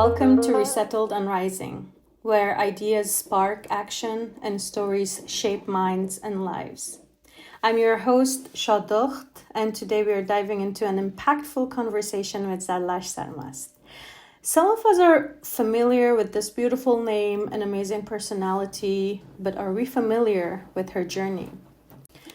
Welcome to Resettled and Rising, where ideas spark action and stories shape minds and lives. I'm your host, Zarlasht, and today we are diving into an impactful conversation with Zarlasht Sarmast. Some of us are familiar with this beautiful name and amazing personality, but are we familiar with her journey?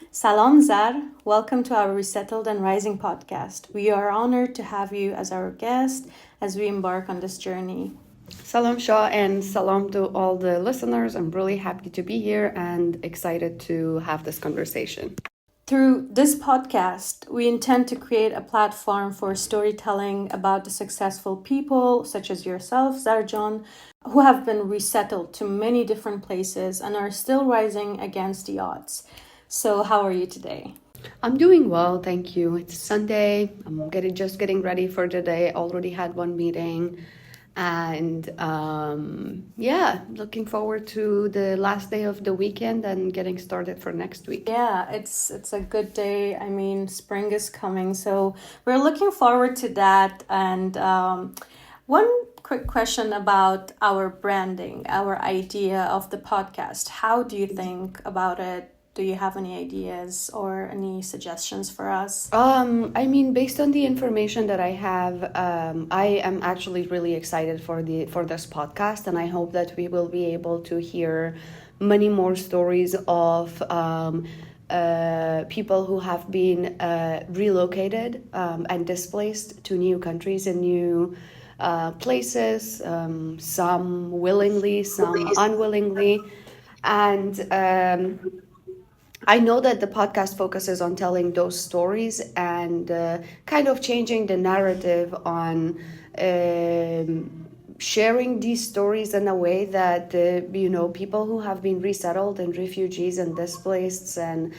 Salam Zar, welcome to our Resettled and Rising podcast. We are honored to have you as our guest as we embark on this journey. Salam Shah and salam to all the listeners. I'm really happy to be here and excited to have this conversation. Through this podcast, we intend to create a platform for storytelling about the successful people, such as yourself, Zarjan, who have been resettled to many different places and are still rising against the odds. So how are you today? I'm doing well, thank you. It's Sunday. I'm just getting ready for the day. Already had one meeting. And looking forward to the last day of the weekend and getting started for next week. Yeah, it's a good day. I mean, spring is coming, so we're looking forward to that. And one quick question about our branding, our idea of the podcast. How do you think about it? Do you have any ideas or any suggestions for us? Based on the information that I have, I am actually really excited for this podcast, and I hope that we will be able to hear many more stories of people who have been relocated and displaced to new countries and new places, some willingly, some unwillingly, and I know that the podcast focuses on telling those stories and kind of changing the narrative on sharing these stories in a way that, people who have been resettled and refugees and displaced and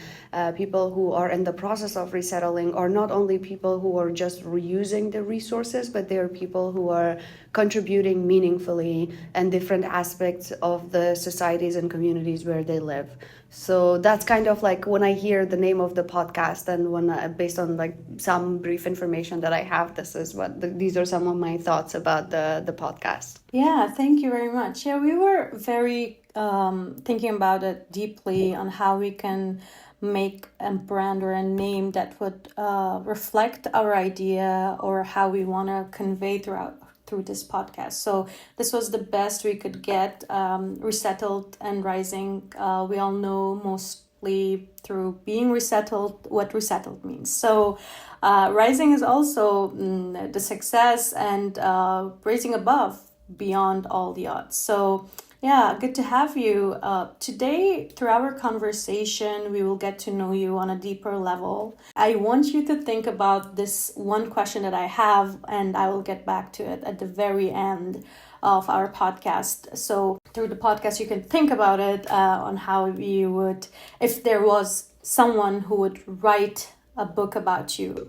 people who are in the process of resettling are not only people who are just reusing the resources, but they are people who are contributing meaningfully in different aspects of the societies and communities where they live. So that's kind of like when I hear the name of the podcast and based on like some brief information that I have, these are some of my thoughts about the podcast. Yeah, thank you very much. Yeah, we were very thinking about it deeply on how we can make a brand or a name that would reflect our idea or how we want to convey through this podcast. So this was the best we could get. Resettled and Rising, we all know mostly through being resettled what resettled means. So rising is also the success and raising above beyond all the odds. So yeah, good to have you. Today, through our conversation, we will get to know you on a deeper level. I want you to think about this one question that I have, and I will get back to it at the very end of our podcast. So through the podcast, you can think about it on how you would, if there was someone who would write a book about you,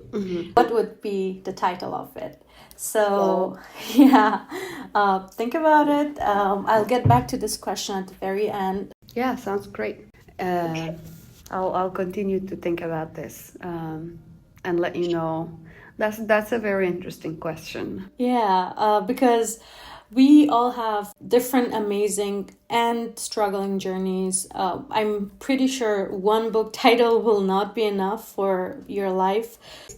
what would be the title of it? So, think about it. I'll get back to this question at the very end. Yeah, sounds great. I'll continue to think about this and let you know. That's a very interesting question. Yeah, because we all have different amazing and struggling journeys. I'm pretty sure one book title will not be enough for your life.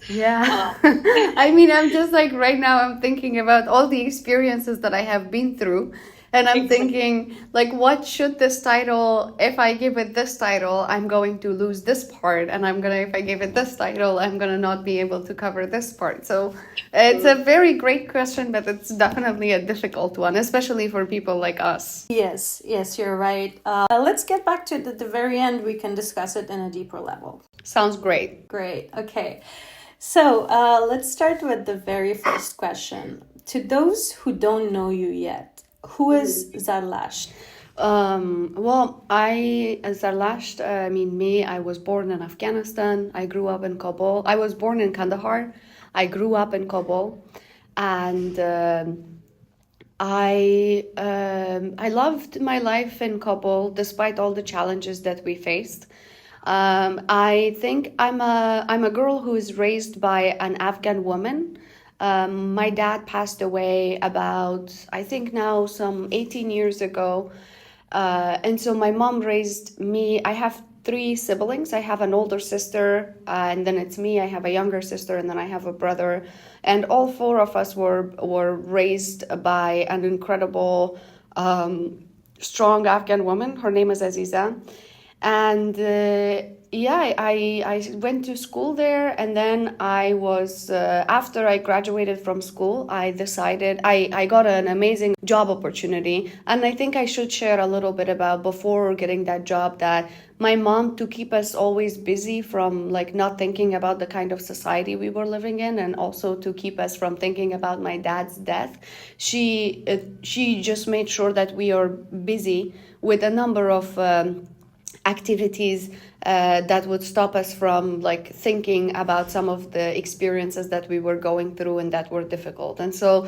Yeah. I'm just like right now I'm thinking about all the experiences that I have been through. And I'm thinking, like, what should this title, if I give it this title, I'm going to lose this part. And if I give it this title, I'm going to not be able to cover this part. So it's a very great question, but it's definitely a difficult one, especially for people like us. Yes, you're right. Let's get back to the very end. We can discuss it in a deeper level. Sounds great. Great. Okay. So let's start with the very first question. To those who don't know you yet, who is Zarlasht? Zarlasht, I was born in Afghanistan. I grew up in Kabul. I was born in Kandahar. I grew up in Kabul. And I loved my life in Kabul despite all the challenges that we faced. I think I'm a girl who is raised by an Afghan woman My dad passed away about, I think now, some 18 years ago. And so my mom raised me. I have three siblings. I have an older sister, and then it's me. I have a younger sister, and then I have a brother. And all four of us were raised by an incredible, strong Afghan woman. Her name is Aziza. And yeah, I went to school there, and then I was after I graduated from school, I decided I got an amazing job opportunity, and I think I should share a little bit about before getting that job that my mom, to keep us always busy from like not thinking about the kind of society we were living in, and also to keep us from thinking about my dad's death, she just made sure that we are busy with a number of activities that would stop us from like thinking about some of the experiences that we were going through and that were difficult. And so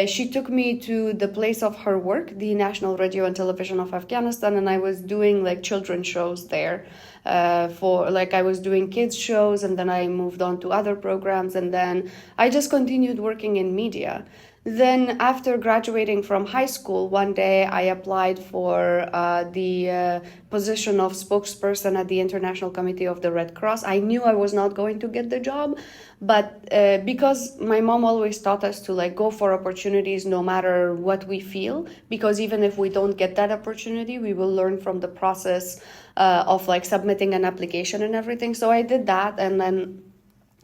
she took me to the place of her work, the National Radio and Television of Afghanistan, and I was doing like children's shows there. For like I was doing kids shows, and then I moved on to other programs, and then I just continued working in media. Then after graduating from high school, one day I applied for the position of spokesperson at the International Committee of the Red Cross. I knew I was not going to get the job, but because my mom always taught us to like go for opportunities no matter what we feel, because even if we don't get that opportunity, we will learn from the process of like submitting an application and everything. So I did that, and then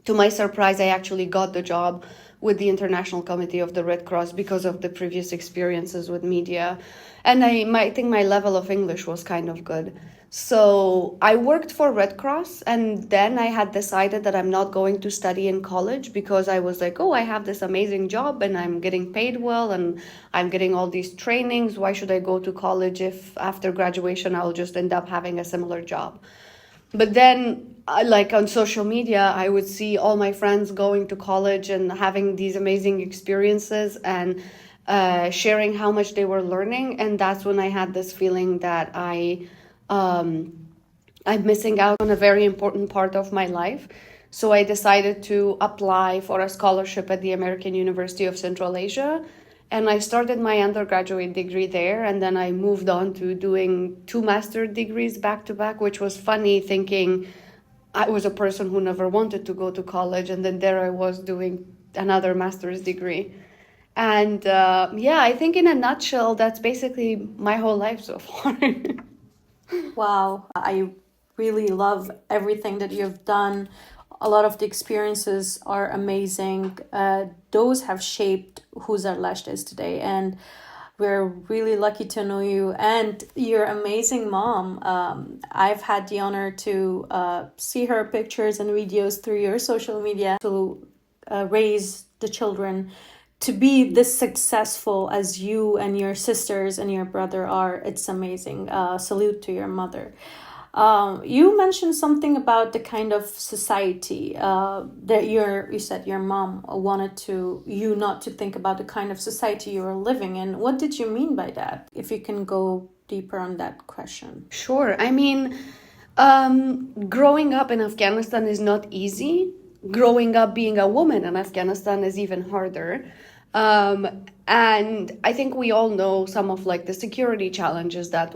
to my surprise, I actually got the job with the International Committee of the Red Cross because of the previous experiences with media. And I think my level of English was kind of good. So I worked for Red Cross, and then I had decided that I'm not going to study in college because I was like, oh, I have this amazing job and I'm getting paid well and I'm getting all these trainings. Why should I go to college if after graduation I'll just end up having a similar job? But then, like on social media, I would see all my friends going to college and having these amazing experiences and sharing how much they were learning. And that's when I had this feeling that I'm missing out on a very important part of my life. So I decided to apply for a scholarship at the American University of Central Asia. And I started my undergraduate degree there, and then I moved on to doing 2 master's degrees back to back, which was funny thinking I was a person who never wanted to go to college, and then there I was doing another master's degree. And yeah, I think in a nutshell, that's basically my whole life so far. Wow, I really love everything that you've done. A lot of the experiences are amazing. Those have shaped who Zarlasht is today, and we're really lucky to know you and your amazing mom. I've had the honor to see her pictures and videos through your social media, to raise the children to be this successful as you and your sisters and your brother are. It's amazing. Salute to your mother. You mentioned something about the kind of society that you said your mom wanted you not to think about the kind of society you were living in. What did you mean by that? If you can go deeper on that question. Sure. I mean, growing up in Afghanistan is not easy. Growing up being a woman in Afghanistan is even harder. And I think we all know some of like the security challenges that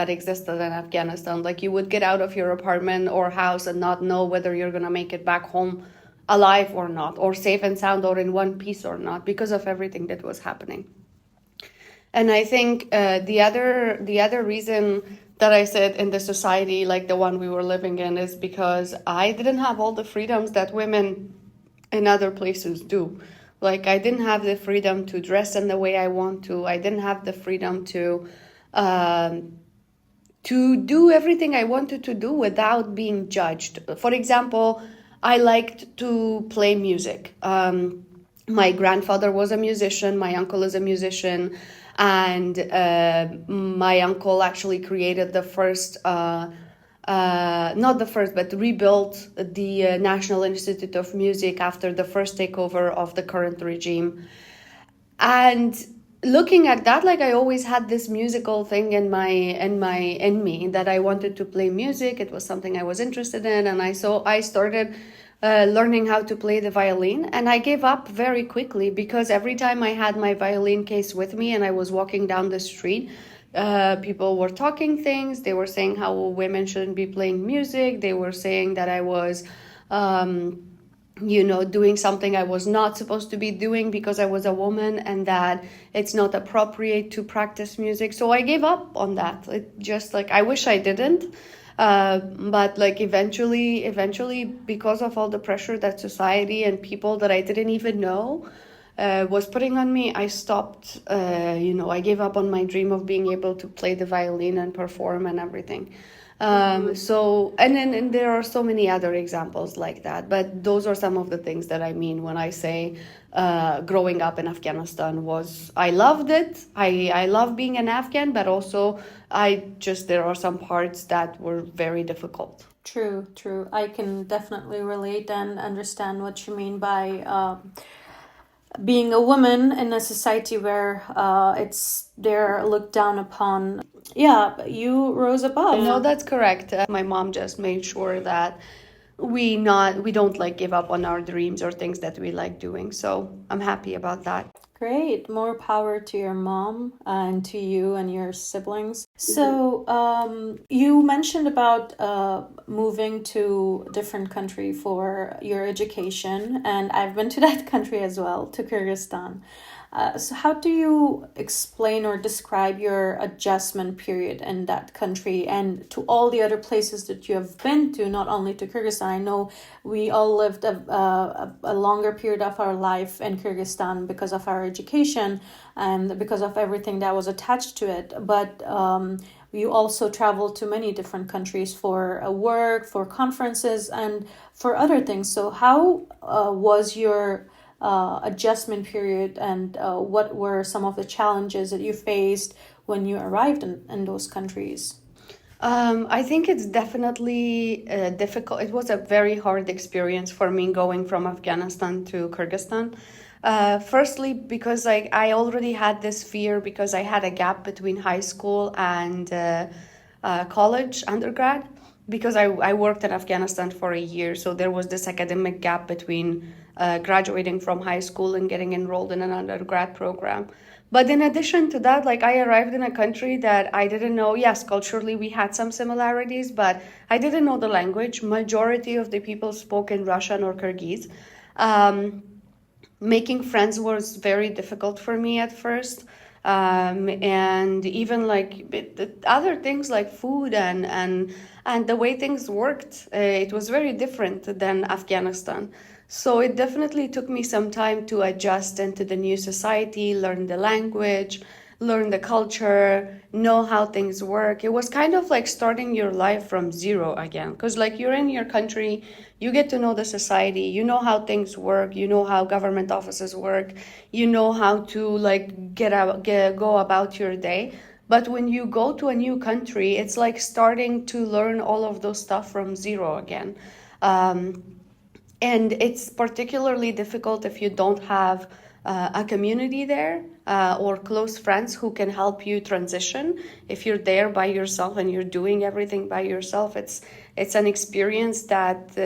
existed in Afghanistan. Like you would get out of your apartment or house and not know whether you're gonna make it back home alive or not, or safe and sound, or in one piece or not, because of everything that was happening. And I think the other reason that I said in the society like the one we were living in is because I didn't have all the freedoms that women in other places do. Like I didn't have the freedom to dress in the way I want to. I didn't have the freedom to do everything I wanted to do without being judged. For example, I liked to play music. My grandfather was a musician. My uncle is a musician. And my uncle actually created the first, not the first, but rebuilt the National Institute of Music after the first takeover of the current regime. And looking at that, like I always had this musical thing in me that I wanted to play music. It was something I was interested in, and I started learning how to play the violin. And I gave up very quickly because every time I had my violin case with me and I was walking down the street, people were talking things. They were saying how women shouldn't be playing music. They were saying that I was, doing something I was not supposed to be doing because I was a woman, and that it's not appropriate to practice music. So I gave up on that. It just like, I wish I didn't. But like eventually, because of all the pressure that society and people that I didn't even know was putting on me, I stopped. I gave up on my dream of being able to play the violin and perform and everything. And there are so many other examples like that, but those are some of the things that I mean when I say growing up in Afghanistan was, I loved it. I love being an Afghan, but also there are some parts that were very difficult. True. I can definitely relate and understand what you mean by being a woman in a society where they're looked down upon. Yeah, you rose above. No, that's correct. My mom just made sure that we don't like give up on our dreams or things that we like doing. So I'm happy about that. Great. More power to your mom and to you and your siblings. So you mentioned about moving to a different country for your education, and I've been to that country as well, to Kyrgyzstan. So how do you explain or describe your adjustment period in that country and to all the other places that you have been to, not only to Kyrgyzstan? I know we all lived a longer period of our life in Kyrgyzstan because of our education and because of everything that was attached to it. But you also traveled to many different countries for work, for conferences, and for other things. So how was your adjustment period, and what were some of the challenges that you faced when you arrived in those countries? I think it's definitely difficult. It was a very hard experience for me going from Afghanistan to Kyrgyzstan. Firstly, because I already had this fear because I had a gap between high school and college, undergrad, because I worked in Afghanistan for a year. So there was this academic gap between graduating from high school and getting enrolled in an undergrad program. But in addition to that, like I arrived in a country that I didn't know. Yes, culturally we had some similarities, but I didn't know the language. Majority of the people spoke in Russian or Kyrgyz. Making friends was very difficult for me at first. And even like the other things like food and the way things worked, it was very different than Afghanistan. So it definitely took me some time to adjust into the new society, learn the language, learn the culture, know how things work. It was kind of like starting your life from zero again, because like you're in your country, you get to know the society, you know how things work, you know how government offices work, you know how to like go about your day. But when you go to a new country, it's like starting to learn all of those stuff from zero again. And it's particularly difficult if you don't have a community there or close friends who can help you transition. If you're there by yourself and you're doing everything by yourself, it's an experience that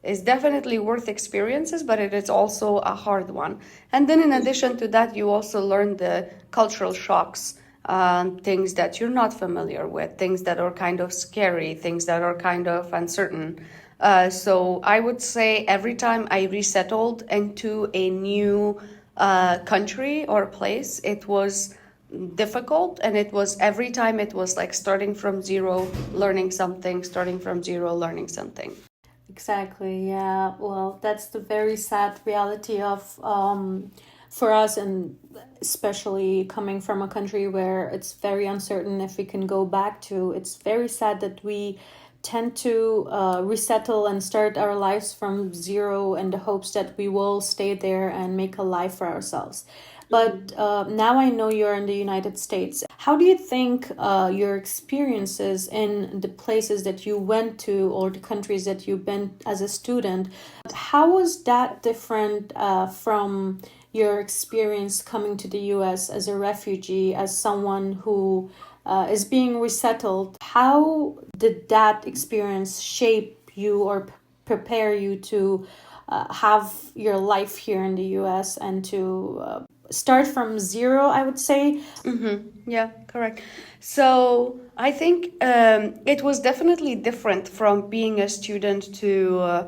is definitely worth experiences, but it is also a hard one. And then in addition to that, you also learn the cultural shocks, things that you're not familiar with, things that are kind of scary, things that are kind of uncertain. So I would say every time I resettled into a new country or place, it was difficult, and it was every time it was like starting from zero, learning something, starting from zero, learning something. Exactly, yeah. Well, that's the very sad reality of for us, and especially coming from a country where it's very uncertain if we can go back to. It's very sad that we tend to resettle and start our lives from zero in the hopes that we will stay there and make a life for ourselves. But now I know you're in the United States. How do you think your experiences in the places that you went to or the countries that you've been as a student, how was that different from your experience coming to the US as a refugee, as someone who is being resettled? How did that experience shape you or prepare you to have your life here in the US and to start from zero, I would say. Yeah, correct. So I think it was definitely different from being a student to,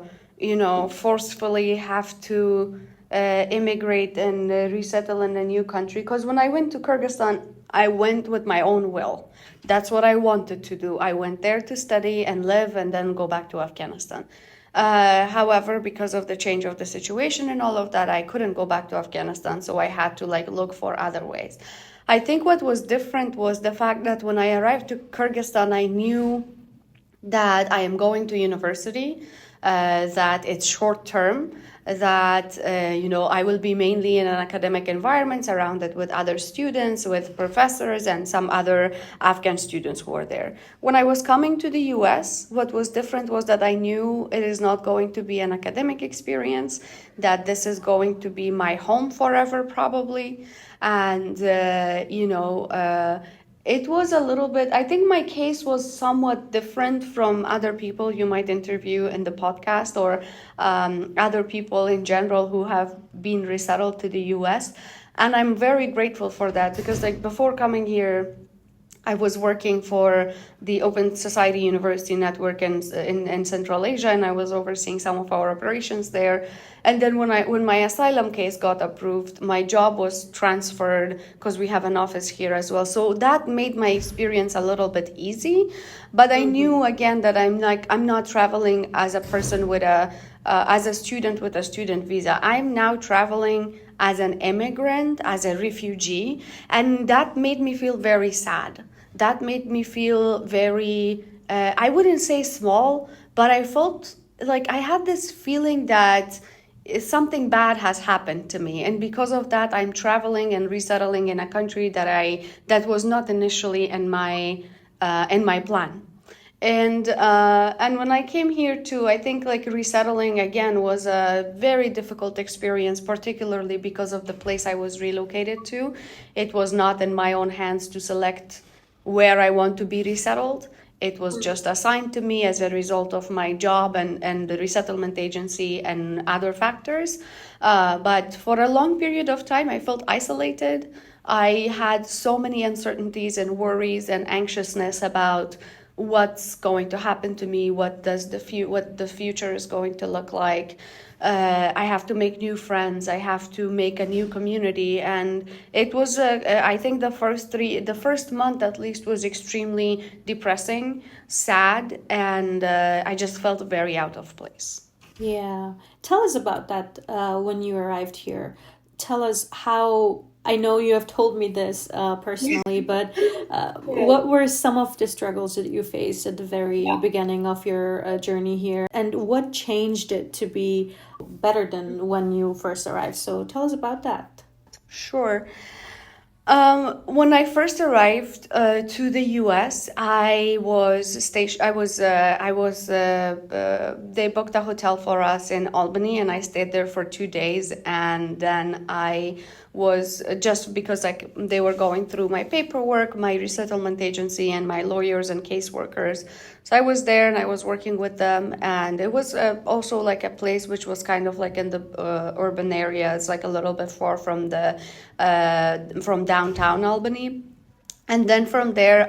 forcefully have to immigrate and resettle in a new country. Because when I went to Kyrgyzstan, I went with my own will. That's what I wanted to do. I went there to study and live and then go back to Afghanistan. However, because of the change of the situation and all of that, I couldn't go back to Afghanistan, so I had to look for other ways. I think what was different was the fact that when I arrived to Kyrgyzstan, I knew that I am going to university, that it's short term, that I will be mainly in an academic environment surrounded with other students, with professors and some other Afghan students who are there. When I was coming to the US, what was different was that I knew it is not going to be an academic experience, that this is going to be my home forever probably, and it was a little bit, I think my case was somewhat different from other people you might interview in the podcast, or other people in general who have been resettled to the US. And I'm very grateful for that, because before coming here, I was working for the Open Society University Network in Central Asia, and I was overseeing some of our operations there. And then when my asylum case got approved, my job was transferred because we have an office here as well. So that made my experience a little bit easy. But I knew again that I'm not traveling as a person with as a student with a student visa. I'm now traveling as an immigrant, as a refugee, and that made me feel very sad. That made me feel very, I wouldn't say small, but I felt like I had this feeling that something bad has happened to me. And because of that, I'm traveling and resettling in a country that was not initially in my plan. And when I came here too, I think resettling again was a very difficult experience, particularly because of the place I was relocated to. It was not in my own hands to select where I want to be resettled. It was just assigned to me as a result of my job and the resettlement agency and other factors. But for a long period of time, I felt isolated. I had so many uncertainties and worries and anxiousness about what's going to happen to me, what the future is going to look like. I have to make new friends. I have to make a new community, and it was. I think the first month at least was extremely depressing, sad, and I just felt very out of place. Yeah. Tell us about that when you arrived here. Tell us how. I know you have told me this personally, but what were some of the struggles that you faced at the very beginning of your journey here? And what changed it to be better than when you first arrived? So tell us about that. Sure. When I first arrived to the U.S., I was stationed. They booked a hotel for us in Albany, and I stayed there for 2 days. And then I was just because they were going through my paperwork, my resettlement agency, and my lawyers and caseworkers. So I was there and I was working with them, and it was also a place which was kind of in the urban area. It's a little bit far from from downtown Albany. And then from there,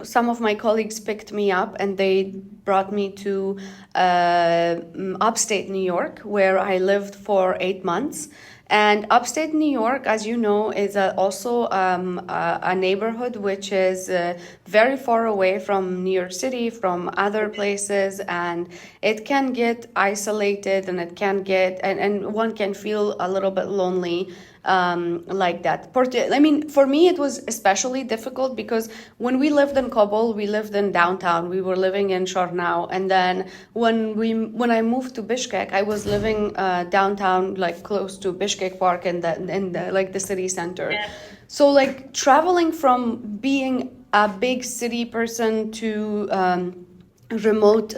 some of my colleagues picked me up and they brought me to upstate New York, where I lived for 8 months. And upstate New York, as you know, is also a neighborhood which is very far away from New York City, from other places, and it can get isolated, and it can get, and one can feel a little bit lonely like that. I mean, for me, it was especially difficult because when we lived in Kabul, we lived in downtown. We were living in Sharnau, and then when I moved to Bishkek, I was living downtown, close to Bishkek Park and the city center. Yeah. So traveling from being a big city person to remote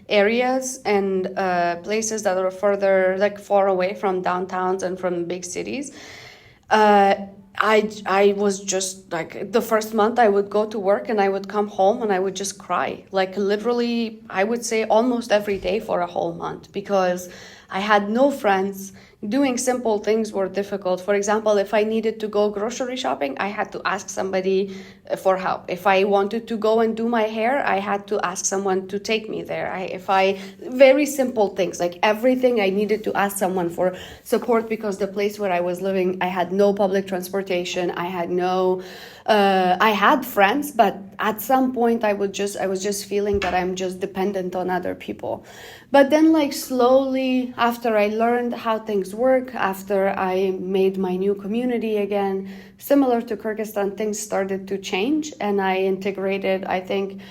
areas and places that are further far away from downtowns and from big cities I was just like, the first month I would go to work and I would come home and I would just cry. Like literally, I would say almost every day for a whole month, because I had no friends. Doing simple things were difficult. For example, if I needed to go grocery shopping, I had to ask somebody for help. If I wanted to go and do my hair, I had to ask someone to take me there. Very simple things, like everything I needed to ask someone for support, because the place where I was living, I had no public transportation. I had friends, but at some point I was just feeling that I'm just dependent on other people. But then, like, slowly, after I learned how things work, after I made my new community again, similar to Kyrgyzstan, things started to change, and I integrated, I think,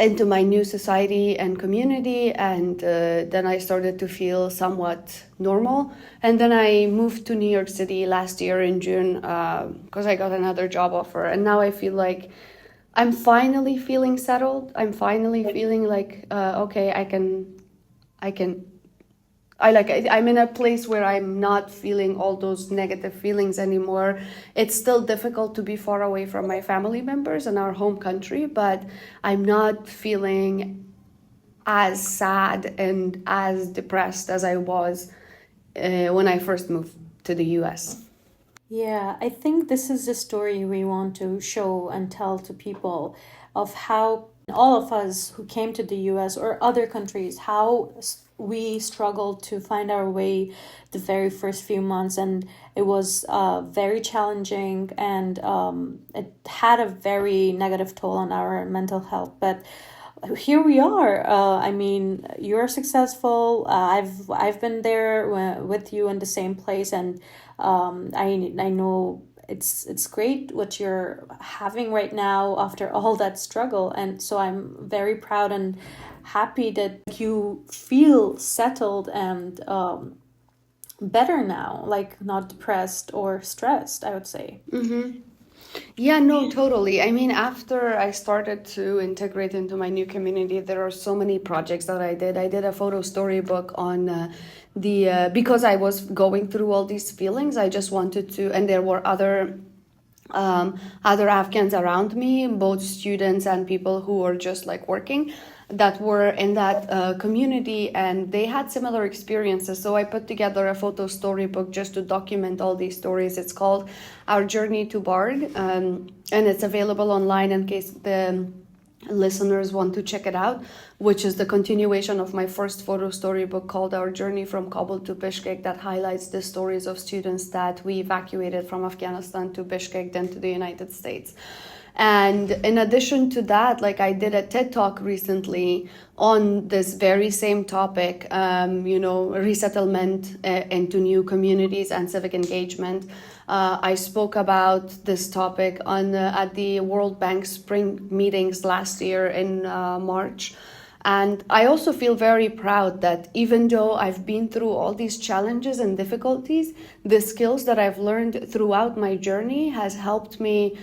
into my new society and community, and then I started to feel somewhat normal. And then I moved to New York City last year in June, because I got another job offer, and now I feel like I'm finally feeling settled. I'm finally feeling like, okay, I'm in a place where I'm not feeling all those negative feelings anymore. It's still difficult to be far away from my family members and our home country, but I'm not feeling as sad and as depressed as I was when I first moved to the US. Yeah, I think this is the story we want to show and tell to people of how all of us who came to the US or other countries, how we struggled to find our way the very first few months. And it was very challenging, and it had a very negative toll on our mental health. But here we are. I mean, you're successful. I've been there with you in the same place, and I know it's great what you're having right now after all that struggle. And so I'm very proud and happy that you feel settled and better now, like not depressed or stressed, I would say. Mm-hmm. Yeah, no, totally. I mean, after I started to integrate into my new community, there are so many projects that I did. I did a photo storybook on because I was going through all these feelings. I just wanted to, and there were other Afghans around me, both students and people who were just like working, that were in that community, and they had similar experiences. So I put together a photo storybook just to document all these stories. It's called Our Journey to Bard, and it's available online in case the listeners want to check it out, which is the continuation of my first photo storybook called Our Journey from Kabul to Bishkek, that highlights the stories of students that we evacuated from Afghanistan to Bishkek, then to the United States. And in addition to that, like, I did a TED Talk recently on this very same topic, resettlement into new communities and civic engagement. I spoke about this topic at the World Bank Spring meetings last year in March. And I also feel very proud that even though I've been through all these challenges and difficulties, the skills that I've learned throughout my journey has helped me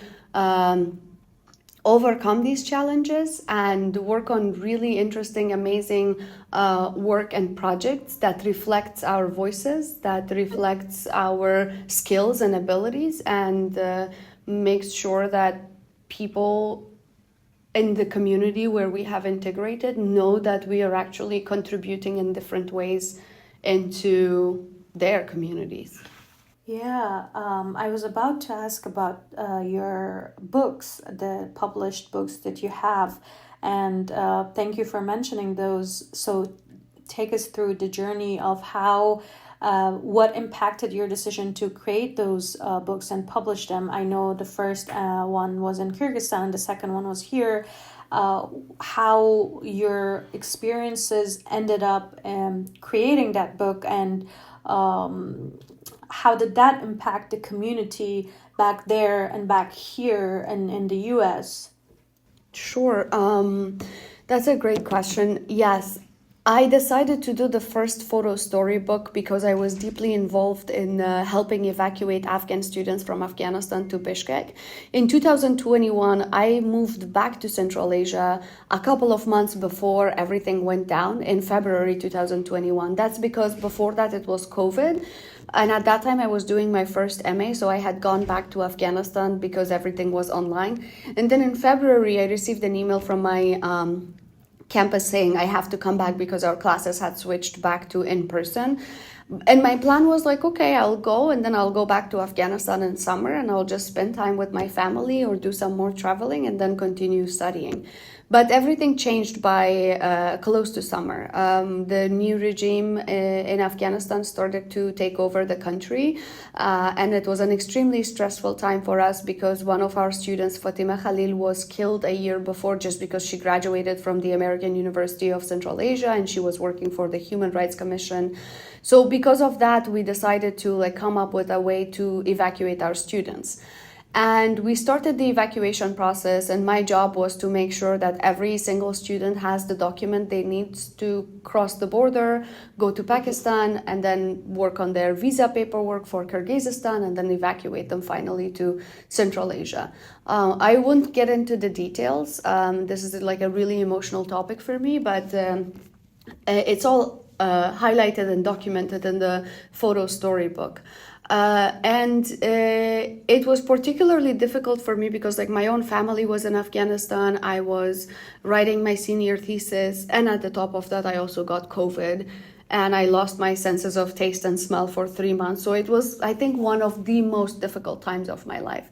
overcome these challenges and work on really interesting, amazing work and projects that reflects our voices, that reflects our skills and abilities, and makes sure that people in the community where we have integrated know that we are actually contributing in different ways into their communities. Yeah, I was about to ask about your books, the published books that you have, and thank you for mentioning those. So take us through the journey of how, what impacted your decision to create those books and publish them. I know the first one was in Kyrgyzstan, the second one was here. How your experiences ended up creating that book, and how did that impact the community back there and back here in the US? Sure. That's a great question. Yes, I decided to do the first photo storybook because I was deeply involved in helping evacuate Afghan students from Afghanistan to Bishkek. In 2021, I moved back to Central Asia a couple of months before everything went down in February 2021. That's because before that it was COVID. And at that time, I was doing my first MA, so I had gone back to Afghanistan because everything was online. And then in February, I received an email from my campus saying I have to come back because our classes had switched back to in person. And my plan was like, okay, I'll go and then I'll go back to Afghanistan in summer and I'll just spend time with my family or do some more traveling and then continue studying. But everything changed by close to summer. The new regime in Afghanistan started to take over the country, and it was an extremely stressful time for us because one of our students, Fatima Khalil, was killed a year before just because she graduated from the American University of Central Asia and she was working for the Human Rights Commission. So because of that, we decided to come up with a way to evacuate our students. And we started the evacuation process, and my job was to make sure that every single student has the document they need to cross the border, go to Pakistan, and then work on their visa paperwork for Kyrgyzstan, and then evacuate them finally to Central Asia. I won't get into the details. This is a really emotional topic for me, but it's all highlighted and documented in the photo storybook. And it was particularly difficult for me because my own family was in Afghanistan. I was writing my senior thesis, and at the top of that I also got COVID and I lost my senses of taste and smell for 3 months. So it was, I think, one of the most difficult times of my life.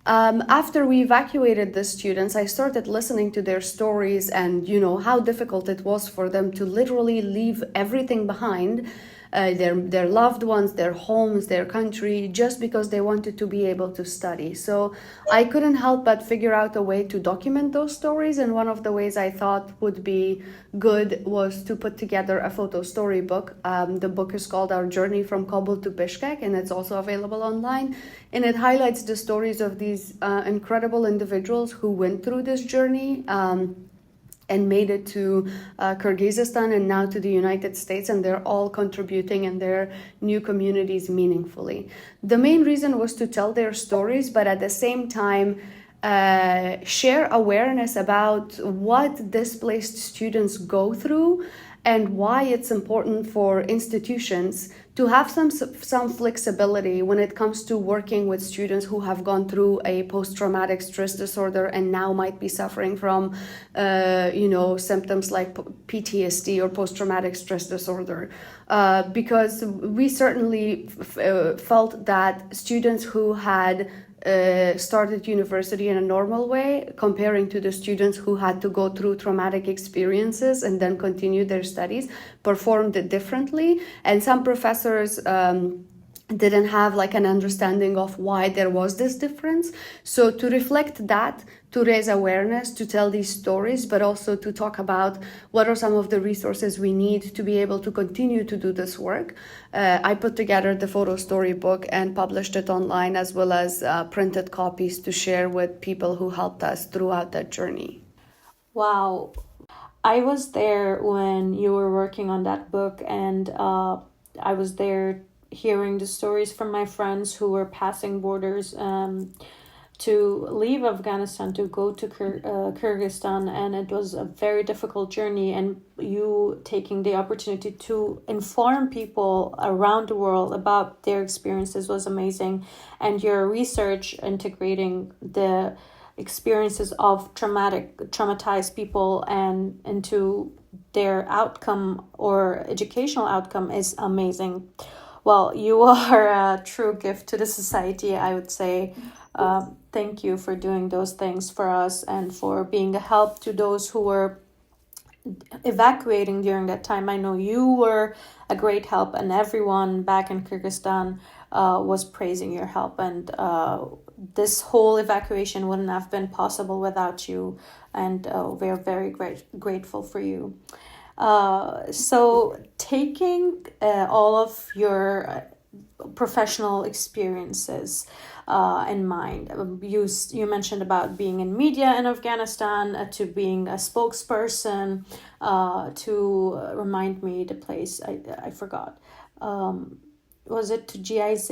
After we evacuated the students, I started listening to their stories and how difficult it was for them to literally leave everything behind, their loved ones, their homes, their country, just because they wanted to be able to study. So I couldn't help but figure out a way to document those stories, and one of the ways I thought would be good was to put together a photo storybook. The book is called Our Journey from Kabul to Bishkek, and it's also available online, and it highlights the stories of these incredible individuals who went through this journey and made it to Kyrgyzstan and now to the United States, and they're all contributing in their new communities meaningfully. The main reason was to tell their stories, but at the same time, share awareness about what displaced students go through and why it's important for institutions to have some flexibility when it comes to working with students who have gone through a post-traumatic stress disorder and now might be suffering from symptoms like PTSD or post-traumatic stress disorder, because we certainly felt that students who had started university in a normal way, comparing to the students who had to go through traumatic experiences and then continue their studies, performed differently. And some professors didn't have an understanding of why there was this difference. So to reflect that, to raise awareness, to tell these stories, but also to talk about what are some of the resources we need to be able to continue to do this work. I put together the photo storybook and published it online, as well as printed copies to share with people who helped us throughout that journey. Wow. I was there when you were working on that book, and I was there hearing the stories from my friends who were passing borders to leave Afghanistan to go to Kyrgyzstan, and it was a very difficult journey, and you taking the opportunity to inform people around the world about their experiences was amazing, and your research integrating the experiences of traumatized people and into their outcome or educational outcome is amazing. Well, you are a true gift to the society, I would say. Thank you for doing those things for us and for being a help to those who were evacuating during that time. I know you were a great help, and everyone back in Kyrgyzstan was praising your help, and this whole evacuation wouldn't have been possible without you, and we're very grateful for you. So taking all of your professional experiences, in mind? You mentioned about being in media in Afghanistan, to being a spokesperson, to remind me the place I forgot. Was it to GIZ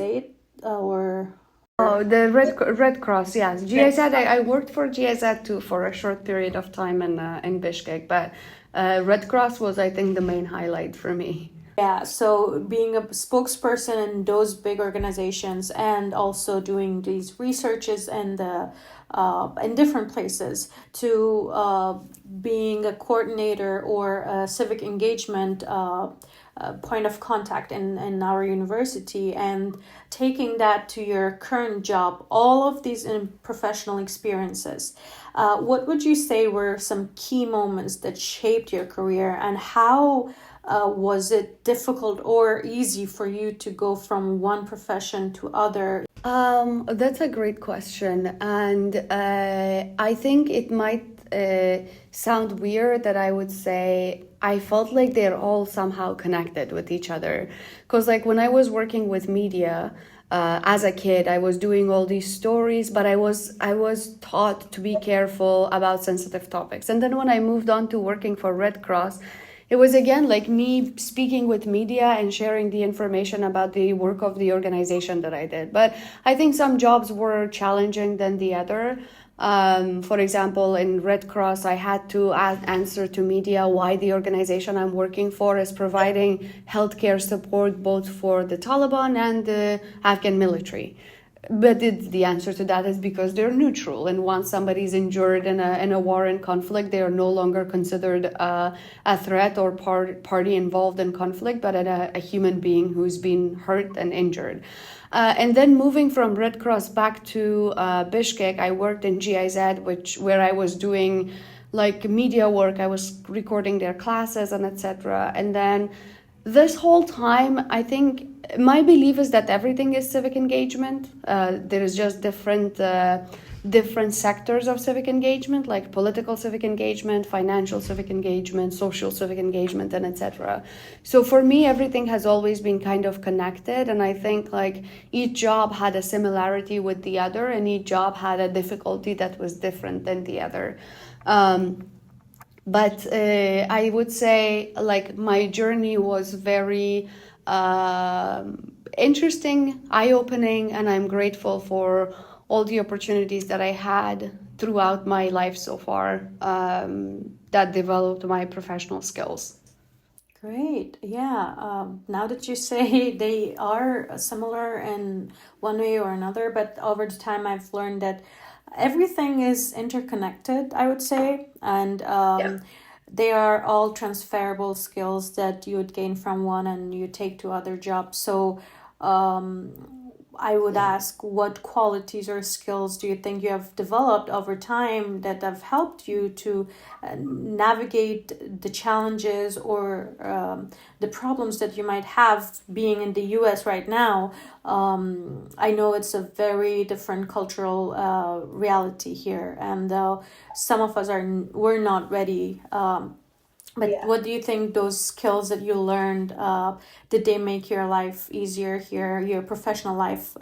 or? Oh, the Red Cross, yes. GIZ, I worked for GIZ too for a short period of time in Bishkek, but Red Cross was, I think, the main highlight for me. Yeah, so being a spokesperson in those big organizations and also doing these researches and in different places, to being a coordinator or a civic engagement point of contact in our university, and taking that to your current job, all of these professional experiences. What would you say were some key moments that shaped your career, and how was it difficult or easy for you to go from one profession to other? That's a great question, and I think it might sound weird that I would say I felt like they're all somehow connected with each other. Because like when I was working with media, as a kid, I was doing all these stories, but I was taught to be careful about sensitive topics. And then when I moved on to working for Red Cross, it was again like me speaking with media and sharing the information about the work of the organization that I did. But I think some jobs were challenging than the other. For example, in Red Cross, I had to answer to media why the organization I'm working for is providing healthcare support both for the Taliban and the Afghan military. But the answer to that is because they're neutral, and once somebody is injured in a war and conflict, they are no longer considered a threat or party involved in conflict, but a human being who's been hurt and injured. And then moving from Red Cross back to Bishkek, I worked in GIZ, where I was doing like media work. I was recording their classes and etc. And then this whole time, I think my belief is that everything is civic engagement. There is just different sectors of civic engagement, like political civic engagement, financial civic engagement, social civic engagement, and etc. So for me, everything has always been kind of connected, and I think like each job had a similarity with the other, and each job had a difficulty that was different than the other. But I would say like my journey was very interesting, eye-opening, and I'm grateful for all the opportunities that I had throughout my life so far that developed my professional skills. Great. Yeah. Now that you say they are similar in one way or another, but over the time I've learned that everything is interconnected, I would say, and they are all transferable skills that you would gain from one and you take to other jobs. So I would ask, what qualities or skills do you think you have developed over time that have helped you to navigate the challenges or the problems that you might have being in the US right now? I know it's a very different cultural reality here, and some of us we're not ready. But what do you think those skills that you learned, did they make your life easier here, your professional life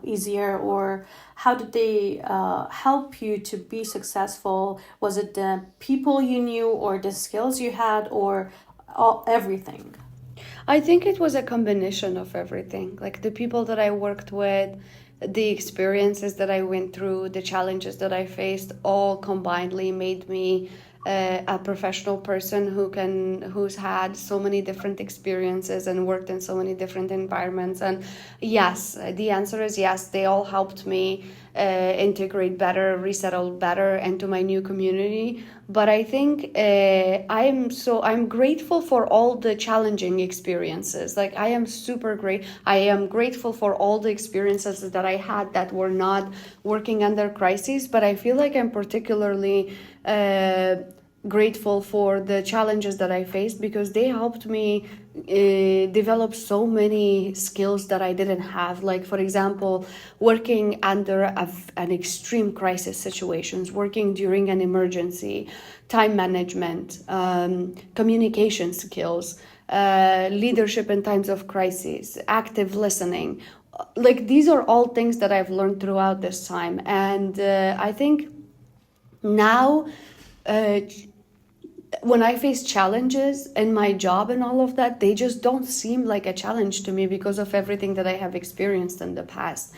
easier, or how did they help you to be successful? Was it the people you knew or the skills you had, or everything? I think it was a combination of everything. Like the people that I worked with, the experiences that I went through, the challenges that I faced, all combinedly made me a professional person who's had so many different experiences and worked in so many different environments. And yes, the answer is yes, they all helped me integrate better, resettle better into my new community. But I think I'm grateful for all the challenging experiences. Like I am super great. I am grateful for all the experiences that I had that were not working under crises. But I feel like I'm particularly grateful for the challenges that I faced, because they helped me develop so many skills that I didn't have. Like, for example, working under an extreme crisis situations, working during an emergency, time management, communication skills, leadership in times of crisis, active listening. like these are all things that I've learned throughout this time. And I think now, uh, when I face challenges in my job and all of that, they just don't seem like a challenge to me because of everything that I have experienced in the past.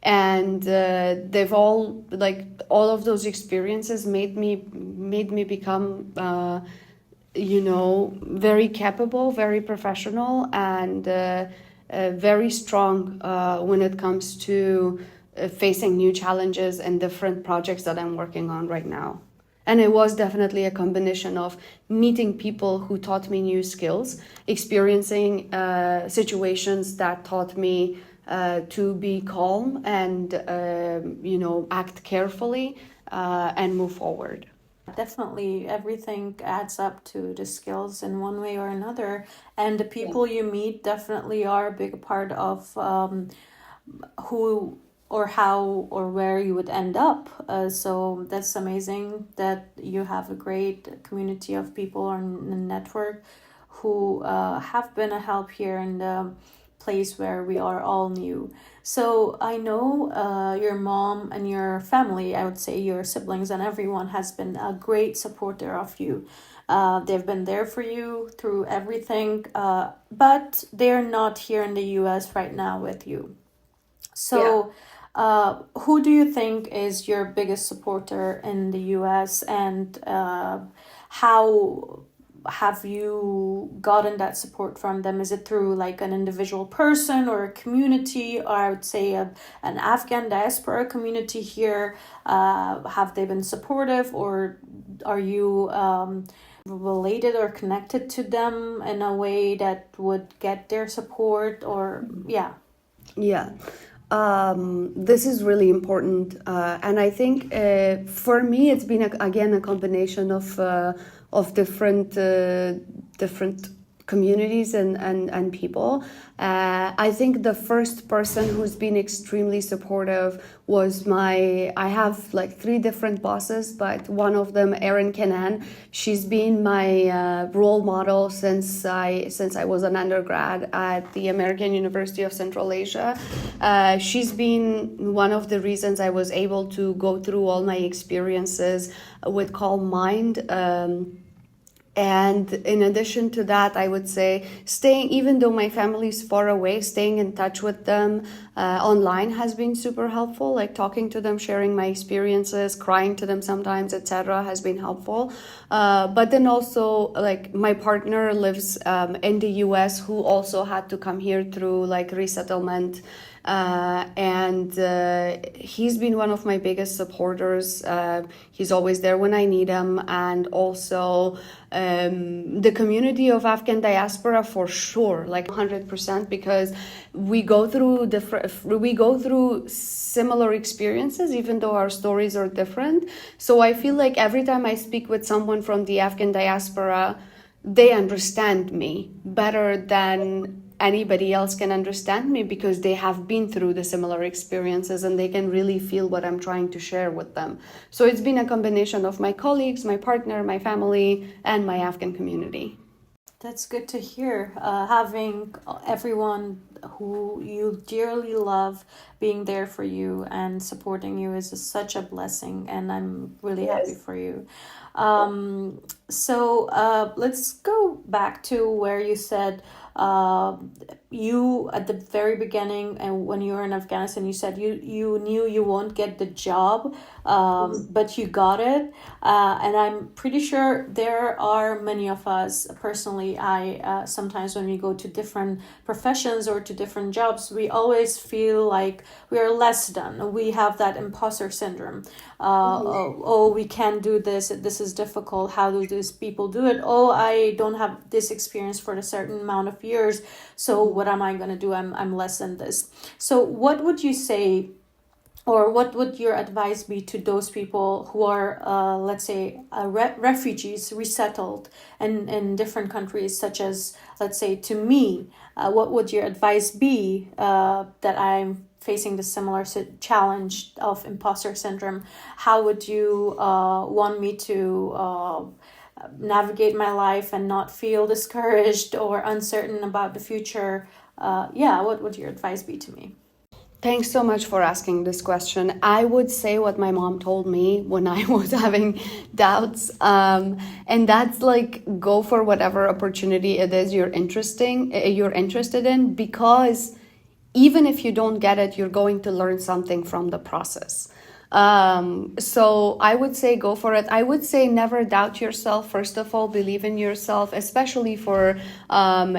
And they've all, like, all of those experiences made me become very capable, very professional, and very strong when it comes to facing new challenges and different projects that I'm working on right now. And it was definitely a combination of meeting people who taught me new skills, experiencing situations that taught me to be calm and, act carefully and move forward. Definitely, everything adds up to the skills in one way or another, and the people you meet definitely are a big part of who or how or where you would end up. So that's amazing that you have a great community of people on the network who have been a help here in the place where we are all new. So I know your mom and your family, I would say your siblings and everyone has been a great supporter of you. They've been there for you through everything, but they're not here in the US right now with you. So, who do you think is your biggest supporter in the US, and how have you gotten that support from them? Is it through like an individual person or a community, or I would say an Afghan diaspora community here? Have they been supportive, or are you related or connected to them in a way that would get their support? Or, yeah. Yeah. This is really important, and I think for me it's been again a combination of different communities and people. I think the first person who's been extremely supportive was I have like three different bosses, but one of them, Erin Kenan, she's been my role model since I was an undergrad at the American University of Central Asia. She's been one of the reasons I was able to go through all my experiences with calm mind. And in addition to that, I would say even though my family is far away, staying in touch with them online has been super helpful. Like talking to them, sharing my experiences, crying to them sometimes, etc., has been helpful. But then also, like my partner lives in the US, who also had to come here through like resettlement. And he's been one of my biggest supporters. He's always there when I need him, and also the community of Afghan diaspora for sure, like 100%, because we go through similar experiences, even though our stories are different. So I feel like every time I speak with someone from the Afghan diaspora, they understand me better than anybody else can understand me, because they have been through the similar experiences and they can really feel what I'm trying to share with them. So it's been a combination of my colleagues, my partner, my family, and my Afghan community. That's good to hear. Having everyone who you dearly love being there for you and supporting you is such a blessing, and I'm really happy for you. So let's go back to where you said you at the very beginning, and when you were in Afghanistan, you said you knew you won't get the job, but you got it. And I'm pretty sure there are many of us. Personally, I sometimes when we go to different professions or to different jobs, we always feel like we are less than. We have that imposter syndrome. Oh, we can't do this. This is difficult. How do these people do it? Oh, I don't have this experience for a certain amount of years. So what am I going to do? I'm less than this. So what would you say, or what would your advice be to those people who are, let's say, refugees, resettled in different countries, such as, let's say, to me, what would your advice be that I'm facing the similar challenge of imposter syndrome? How would you want me to navigate my life and not feel discouraged or uncertain about the future? What would your advice be to me? Thanks so much for asking this question. I would say what my mom told me when I was having doubts, and that's like go for whatever opportunity it is you're interested in, because even if you don't get it, you're going to learn something from the process. So I would say go for it. I would say never doubt yourself. First of all, believe in yourself, especially for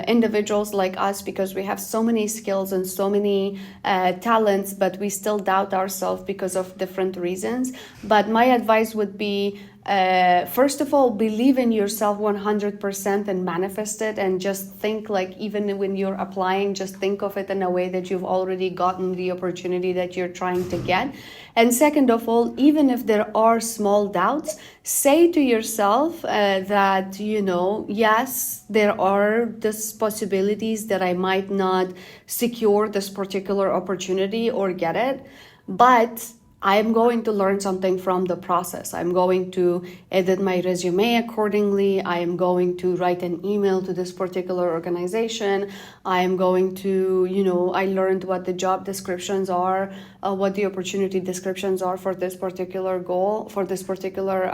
individuals like us, because we have so many skills and so many talents, but we still doubt ourselves because of different reasons. But my advice would be, first of all, believe in yourself 100% and manifest it, and just think like, even when you're applying, just think of it in a way that you've already gotten the opportunity that you're trying to get. And second of all, even if there are small doubts, say to yourself that, yes, there are these possibilities that I might not secure this particular opportunity or get it, but I'm going to learn something from the process. I'm going to edit my resume accordingly. I am going to write an email to this particular organization. I am going to, I learned what the job descriptions are, what the opportunity descriptions are for this particular goal, for this particular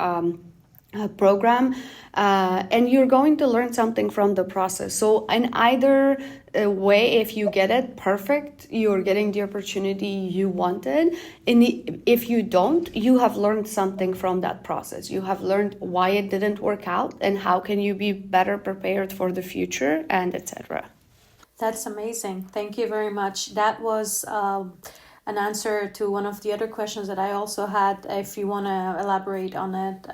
program, and you're going to learn something from the process. So in either way, if you get it perfect, you're getting the opportunity you wanted. And if you don't, you have learned something from that process. You have learned why it didn't work out and how can you be better prepared for the future, and etc. That's amazing. Thank you very much. That was an answer to one of the other questions that I also had. If you want to elaborate on it,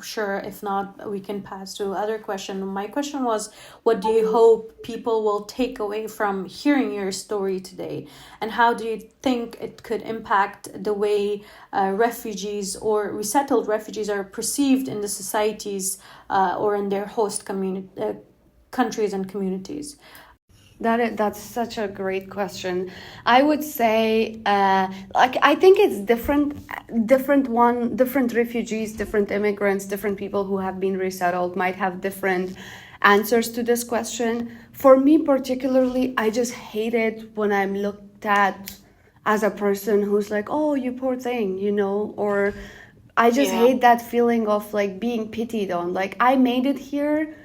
sure. If not, we can pass to other question. My question was, what do you hope people will take away from hearing your story today? And how do you think it could impact the way refugees or resettled refugees are perceived in the societies or in their host countries and communities? That's such a great question. I would say, I think it's different refugees, different immigrants, different people who have been resettled might have different answers to this question. For me particularly, I just hate it when I'm looked at as a person who's like, oh, you poor thing, or I just hate that feeling of like being pitied on. Like, I made it here.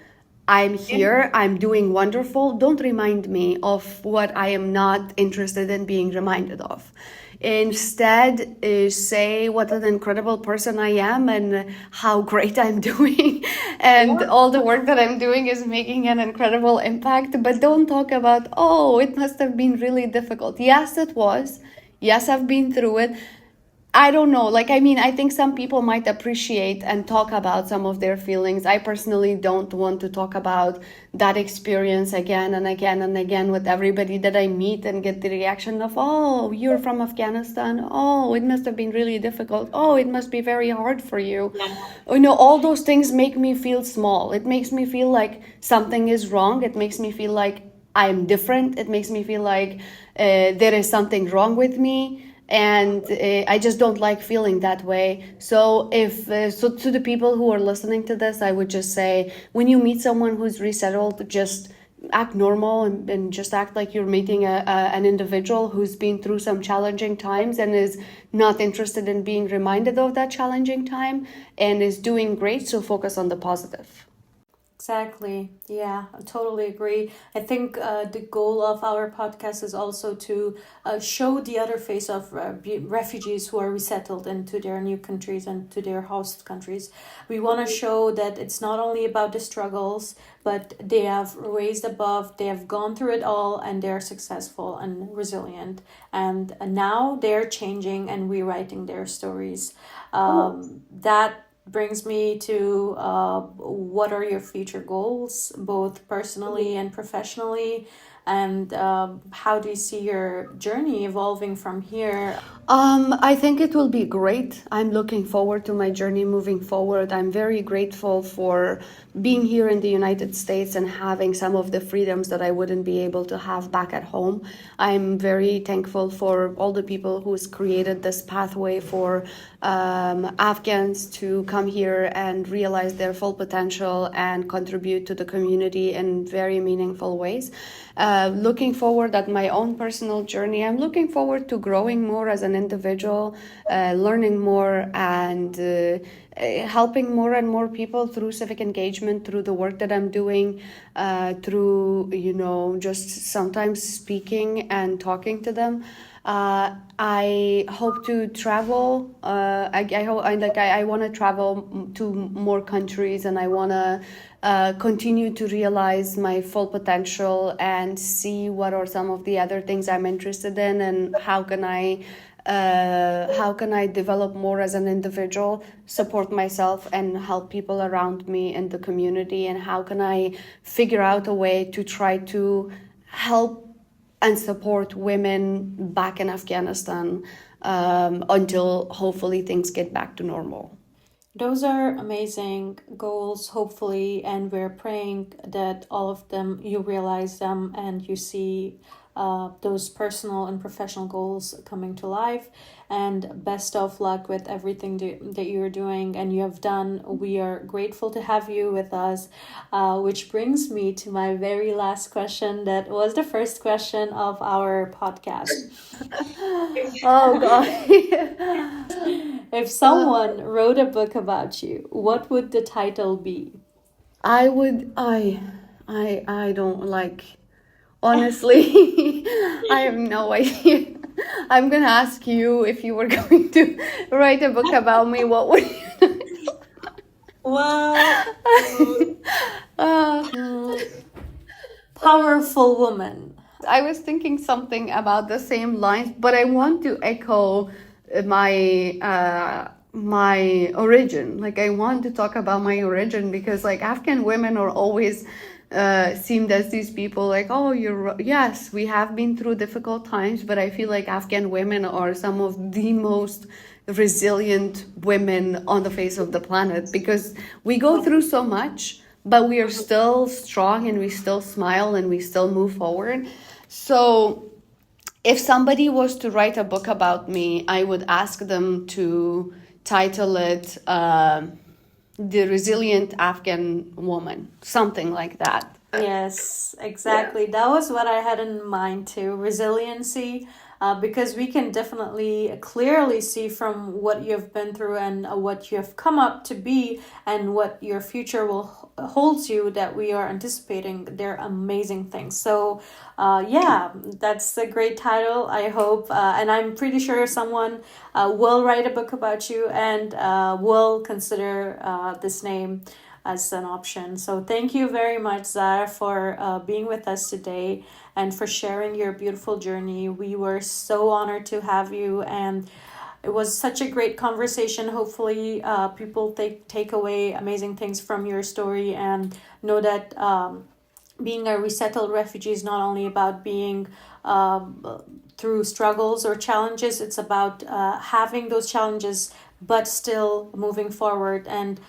I'm here, I'm doing wonderful. Don't remind me of what I am not interested in being reminded of. Instead, say what an incredible person I am and how great I'm doing. And all the work that I'm doing is making an incredible impact. But don't talk about, oh, it must have been really difficult. Yes, it was. Yes, I've been through it. I don't know. I think some people might appreciate and talk about some of their feelings. I personally don't want to talk about that experience again and again and again with everybody that I meet and get the reaction of, oh, you're from Afghanistan. Oh, it must have been really difficult. Oh, it must be very hard for you. All those things make me feel small. It makes me feel like something is wrong. It makes me feel like I'm different. It makes me feel like there is something wrong with me. And I just don't like feeling that way. So so to the people who are listening to this, I would just say, when you meet someone who's resettled, just act normal and just act like you're meeting an individual who's been through some challenging times and is not interested in being reminded of that challenging time and is doing great. So focus on the positive. Exactly. Yeah, I totally agree. I think the goal of our podcast is also to show the other face of refugees who are resettled into their new countries and to their host countries. We want to show that it's not only about the struggles, but they have raised above, they have gone through it all, and they're successful and resilient. And now they're changing and rewriting their stories. That brings me to what are your future goals, both personally and professionally, and how do you see your journey evolving from here? I think it will be great. I'm looking forward to my journey moving forward. I'm very grateful for being here in the United States and having some of the freedoms that I wouldn't be able to have back at home. I'm very thankful for all the people who's created this pathway for Afghans to come here and realize their full potential and contribute to the community in very meaningful ways. looking forward at my own personal journey. I'm looking forward to growing more as an individual, learning more, and helping more and more people through civic engagement, through the work that I'm doing, through, just sometimes speaking and talking to them. I hope to travel. I want to travel to more countries, and I want to continue to realize my full potential and see what are some of the other things I'm interested in, and how can I develop more as an individual, support myself, and help people around me in the community, and how can I figure out a way to try to help and support women back in Afghanistan until hopefully things get back to normal. Those are amazing goals, hopefully, and we're praying that all of them, you realize them and you see those personal and professional goals coming to life. And best of luck with everything that you're doing and you have done. We are grateful to have you with us, which brings me to my very last question. That was the first question of our podcast. Oh God. If someone wrote a book about you, what would the title be? I don't like, honestly, I have no idea. I'm gonna ask you, if you were going to write a book about me, what would you? Well, powerful woman. I was thinking something about the same lines, but I want to echo my origin. Like, I want to talk about my origin, because like Afghan women are always seemed as these people like, oh, yes, we have been through difficult times, but I feel like Afghan women are some of the most resilient women on the face of the planet, because we go through so much, but we are still strong, and we still smile, and we still move forward. So if somebody was to write a book about me, I would ask them to title it The Resilient Afghan Woman, something like that. Yes, exactly. Yeah. That was what I had in mind too. Resiliency, because we can definitely clearly see from what you've been through and what you have come up to be and what your future will holds you, that we are anticipating. They're amazing things. So yeah, that's a great title, I hope. And I'm pretty sure someone will write a book about you and will consider this name as an option. So thank you very much, Zara, for being with us today and for sharing your beautiful journey. We were so honored to have you, and it was such a great conversation. Hopefully people take away amazing things from your story and know that being a resettled refugee is not only about being through struggles or challenges. It's about having those challenges but still moving forward and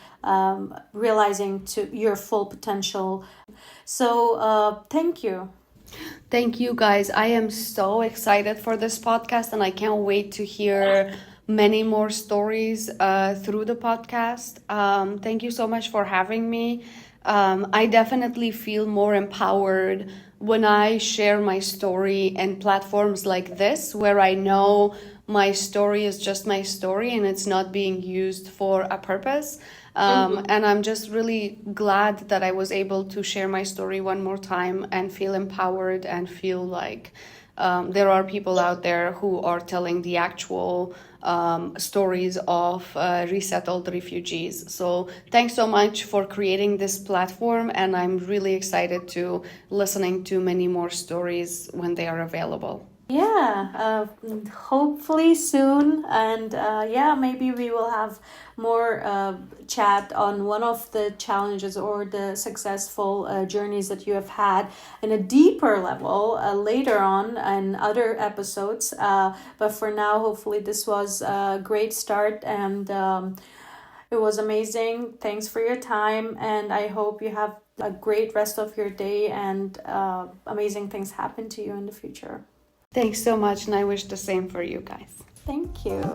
realizing to your full potential. So thank you. Thank you, guys. I am so excited for this podcast, and I can't wait to hear many more stories through the podcast. Thank you so much for having me. I definitely feel more empowered when I share my story in platforms like this, where I know my story is just my story and it's not being used for a purpose. And I'm just really glad that I was able to share my story one more time and feel empowered and feel like there are people out there who are telling the actual stories of resettled refugees. So thanks so much for creating this platform, and I'm really excited to listening to many more stories when they are available. Yeah, hopefully soon. And yeah, maybe we will have more chat on one of the challenges or the successful journeys that you have had in a deeper level later on in other episodes. But for now, hopefully this was a great start, and it was amazing. Thanks for your time, and I hope you have a great rest of your day and amazing things happen to you in the future. Thanks so much, and I wish the same for you guys. Thank you.